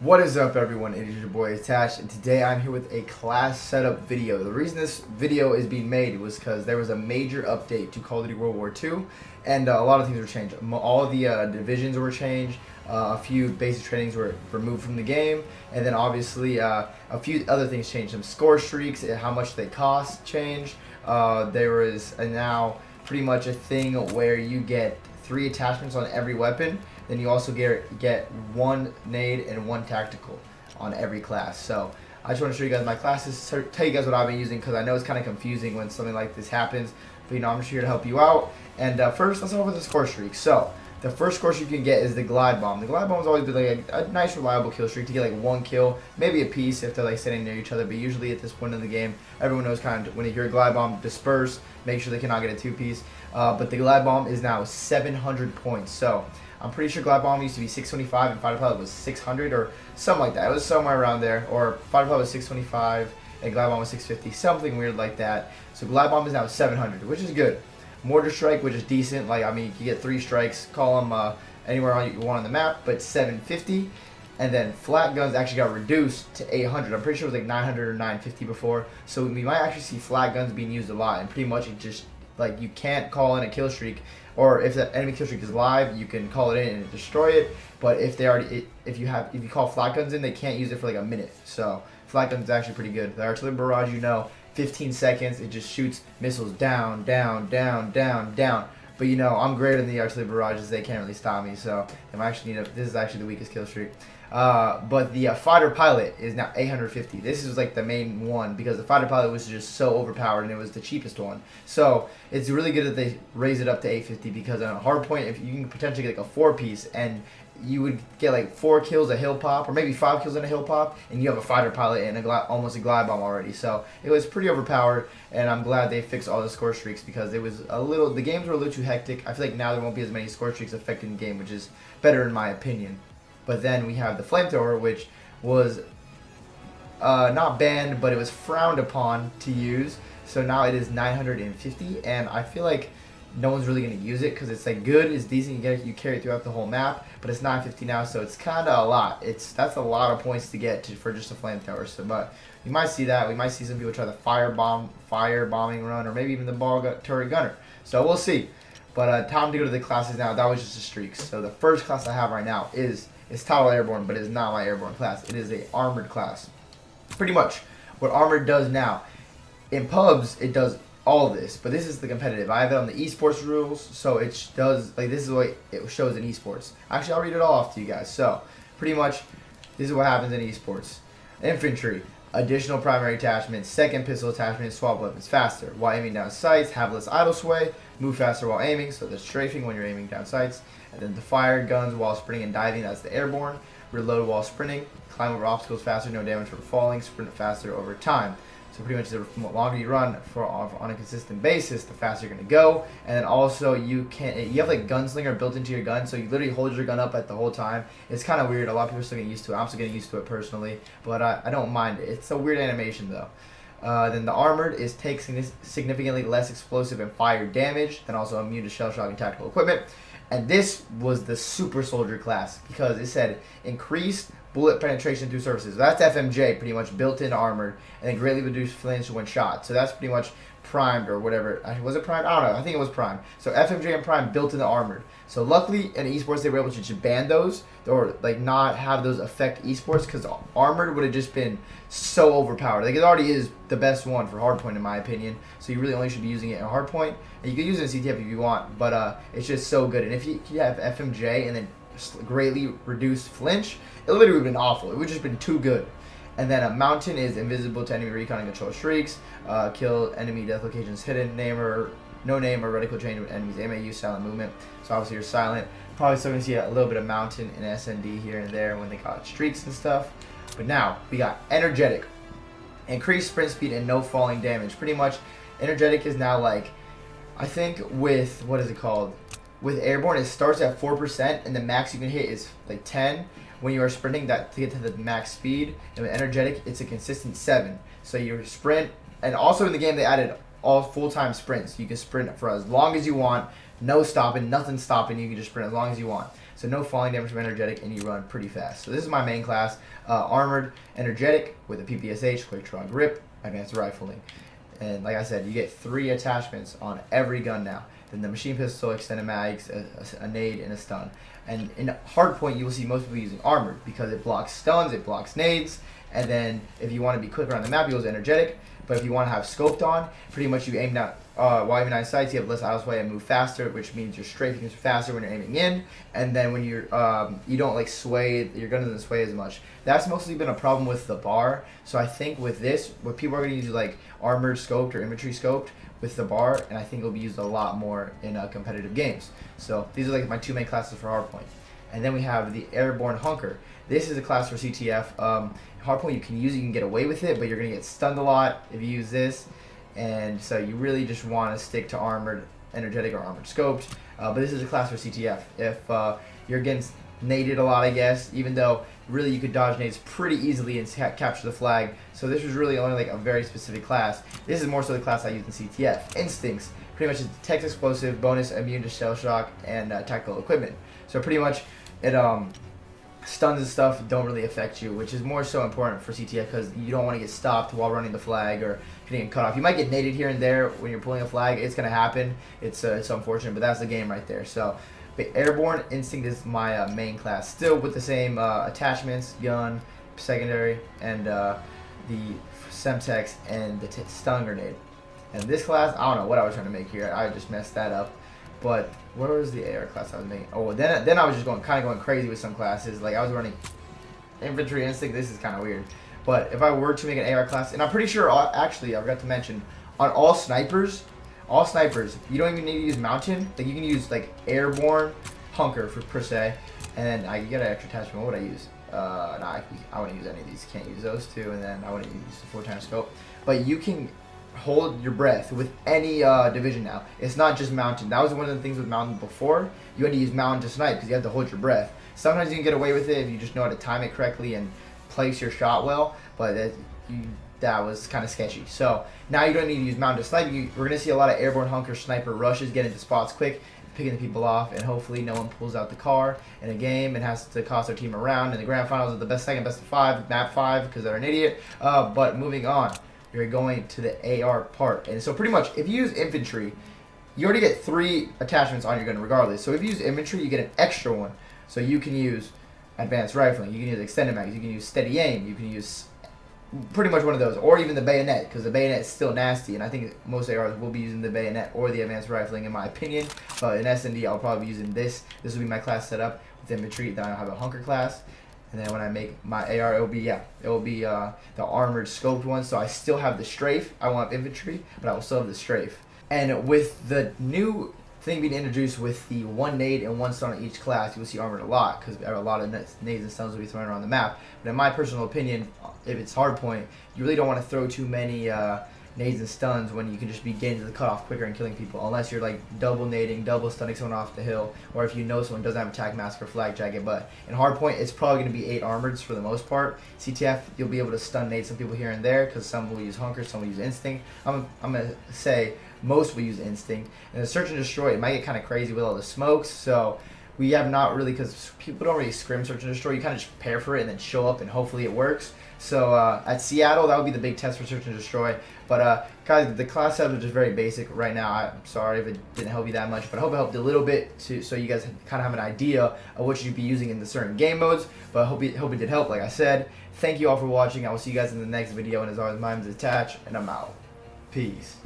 What is up, everyone? It is your boy Attached, and today I'm here with a class setup video. The reason this video is being made was because there was a major update to Call of Duty World War II, and a lot of things were changed. All of the divisions were changed, a few basic trainings were removed from the game, and then obviously a few other things changed. Some score streaks, how much they cost changed. There is now pretty much a thing where you get 3 attachments on every weapon. Then you also get 1 nade and 1 tactical on every class. So I just want to show you guys my classes, tell you guys what I've been using, because I know it's kind of confusing when something like this happens. But I'm just here to help you out. And first, let's start with the score streak. So the first score streak you can get is the glide bomb. The glide bomb has always been like a nice, reliable kill streak to get like 1 kill, maybe a piece if they're like sitting near each other. But usually at this point in the game, everyone knows kind of when you hear a glide bomb, disperse, make sure they cannot get a 2-piece. But the glide bomb is now 700 points. So I'm pretty sure glide bomb used to be 625 and fighter pilot was 600 or something like that. It was somewhere around there. Or fighter pilot was 625 and glide bomb was 650, something weird like that. So glide bomb is now 700, which is good. Mortar Strike, which is decent. Like, I mean, you get 3 strikes, call them anywhere you want on the map, but 750. And then flat guns actually got reduced to 800. I'm pretty sure it was like 900 or 950 before. So we might actually see flat guns being used a lot. And pretty much it just, like, you can't call in a kill streak, or if the enemy kill streak is live, you can call it in and destroy it. But if they already, if you call flat guns in, they can't use it for like a minute. So flat guns is actually pretty good. The artillery barrage, 15 seconds, it just shoots missiles down, down, down, down, down. But I'm greater than the artillery barrages. They can't really stop me. So I'm actually this is actually the weakest kill streak. But the fighter pilot is now 850. This is like the main one because the fighter pilot was just so overpowered and it was the cheapest one. So it's really good that they raise it up to 850 because on a hard point, if you can potentially get like a 4-piece and you would get like 4 kills a hill pop or maybe 5 kills in a hill pop, and you have a fighter pilot and almost a glide bomb already. So it was pretty overpowered, and I'm glad they fixed all the score streaks because it was the games were a little too hectic. I feel like now there won't be as many score streaks affecting the game, which is better in my opinion. But then we have the Flamethrower, which was not banned, but it was frowned upon to use. So now it is 950, and I feel like no one's really going to use it because it's like good, it's decent, you carry it throughout the whole map, but it's 950 now, so it's kind of a lot. That's a lot of points to get for just a Flamethrower. So, but you might see that. We might see some people try the fire bombing run, or maybe even the ball turret gunner. So we'll see. But time to go to the classes now. That was just a streak. So the first class I have right now is titled Airborne, but it is not my Airborne class. It is a armored class. Pretty much what armored does now. In pubs, it does all this, but this is the competitive. I have it on the esports rules, so it does, like, this is what it shows in esports. Actually, I'll read it all off to you guys. So pretty much this is what happens in esports. Infantry, additional primary attachment, second pistol attachment, swap weapons faster while aiming down sights, have less idle sway, move faster while aiming, so there's strafing when you're aiming down sights, and then the fire guns while sprinting and diving, that's the airborne, reload while sprinting, climb over obstacles faster, no damage for falling, sprint faster over time. So pretty much the longer you run on a consistent basis, the faster you're going to go. And then also you have like gunslinger built into your gun, so you literally hold your gun up at the whole time. It's kind of weird. A lot of people are still getting used to it. I'm still getting used to it personally, but I don't mind it. It's a weird animation though. Then the armored takes significantly less explosive and fire damage, and also immune to shell shock and tactical equipment. And this was the super soldier class because it said increased bullet penetration through surfaces. So that's FMJ, pretty much built in armored, and then greatly reduced flinch when shot. So that's pretty much primed or whatever. Was it primed? I don't know. I think it was primed. So FMJ and prime built in the armored. So luckily in esports they were able to just ban those, or like not have those affect esports, because armored would have just been so overpowered. Like, it already is the best one for hardpoint in my opinion. So you really only should be using it in hardpoint, and you can use it in CTF if you want, but it's just so good. And if you have FMJ and then greatly reduced flinch, it literally would have been awful. It would have just been too good. And then a mountain is invisible to enemy recon and control streaks, kill enemy death locations hidden, no name or reticle change with enemies MAU silent movement. So obviously you're silent. Probably still gonna see a little bit of mountain and SND here and there when they got streaks and stuff. But now we got energetic, increased sprint speed and no falling damage. Pretty much energetic is now like, I think with, what is it called? With airborne, it starts at 4%, and the max you can hit is like 10 when you are sprinting, that to get to the max speed. And with energetic, it's a consistent 7. So your sprint, and also in the game they added all full-time sprints. You can sprint for as long as you want, no stopping, nothing stopping. You can just sprint as long as you want. So no falling damage from energetic, and you run pretty fast. So this is my main class, armored, energetic with a PPSH, quick draw grip, advanced rifling. And like I said, you get 3 attachments on every gun now. Then the machine pistol, extended mags, a nade, and a stun. And in hardpoint, you will see most people using armored because it blocks stuns, it blocks nades. And then if you want to be quicker on the map, you use energetic. But if you want to have scoped on, pretty much you aim down while aiming at sights, you have less idle sway and move faster, which means you're strafing faster when you're aiming in. And then when you're you don't like sway, your gun doesn't sway as much. That's mostly been a problem with the bar. So I think with this, what people are going to use like armored scoped or infantry scoped with the bar, and I think it'll be used a lot more in competitive games. So these are like my 2 main classes for hardpoint. And then we have the Airborne Honker. This is a class for CTF. Hardpoint, you can use it, you can get away with it, but you're going to get stunned a lot if you use this. And so you really just want to stick to armored, energetic, or armored scoped. But this is a class for CTF. If you're getting naded a lot, I guess, even though really you could dodge nades pretty easily and capture the flag. So this was really only like a very specific class. This is more so the class I use in CTF. Instincts, pretty much detects explosive, bonus immune to shell shock, and tactical equipment. So pretty much it stuns and stuff don't really affect you, which is more so important for CTF because you don't want to get stopped while running the flag or getting cut off. You might get naded here and there when you're pulling a flag. It's going to happen. It's unfortunate, but that's the game right there. So but Airborne Instinct is my main class, still with the same attachments, gun, secondary, and the Semtex and the stun grenade. And this class, I don't know what I was trying to make here. I just messed that up. But where was the AR class I was making? Oh, then I was just kind of going crazy with some classes. Like I was running Infantry Instinct. This is kind of weird. But if I were to make an AR class, and I'm pretty sure, actually, I forgot to mention, on all snipers, you don't even need to use mountain. Like you can use like Airborne Honker per se, and then I get an extra attachment. What would I use? I wouldn't use any of these. Can't use those 2, and then I wouldn't use the 4x scope. But you can hold your breath with any division now. It's not just mountain. That was one of the things with mountain before. You had to use mountain to snipe because you had to hold your breath. Sometimes you can get away with it if you just know how to time it correctly and place your shot well, but that was kind of sketchy. So now you don't need to use mountain to snipe. We're going to see a lot of Airborne Honker sniper rushes, get into spots quick, picking the people off, and hopefully no one pulls out the car in a game and has to cost their team a round. In the grand finals of the best of 5, map 5, because they're an idiot. But moving on, you're going to the AR part. And so pretty much, if you use infantry, you already get 3 attachments on your gun regardless. So if you use infantry, you get an extra one. So you can use advanced rifling, you can use extended mags, you can use steady aim, you can use pretty much one of those, or even the bayonet, because the bayonet is still nasty, and I think most ARs will be using the bayonet or the advanced rifling in my opinion. But in S&D, I'll probably be using this. This will be my class setup with infantry. Then I'll have a hunker class, and then when I make my AR, it will be the armored scoped one. So I still have the strafe. I won't have infantry, but I will still have the strafe. And with the new thing being introduced with the 1 nade and 1 stun on each class, you will see armored a lot because a lot of nades and stuns will be thrown around the map. But in my personal opinion, if it's hardpoint, you really don't want to throw too many nades and stuns when you can just be getting to the cutoff quicker and killing people, unless you're like double nading, double stunning someone off the hill, or if you know someone doesn't have attack mask or flak jacket. But in hardpoint, it's probably going to be 8 armoreds for the most part. CTF, you'll be able to stun nade some people here and there because some will use hunker, some will use instinct. I'm going to say most will use instinct. And the search and destroy, it might get kind of crazy with all the smokes, so we have not really, because people don't really scrim search and destroy. You kind of just prepare for it and then show up and hopefully it works. So at Seattle, that would be the big test for search and destroy. But guys, the class setup is just very basic right now. I'm sorry if it didn't help you that much, but I hope it helped a little bit so you guys kind of have an idea of what you'd be using in the certain game modes. But I hope it did help, like I said. Thank you all for watching. I will see you guys in the next video. And as always, my name is Attach, and I'm out. Peace.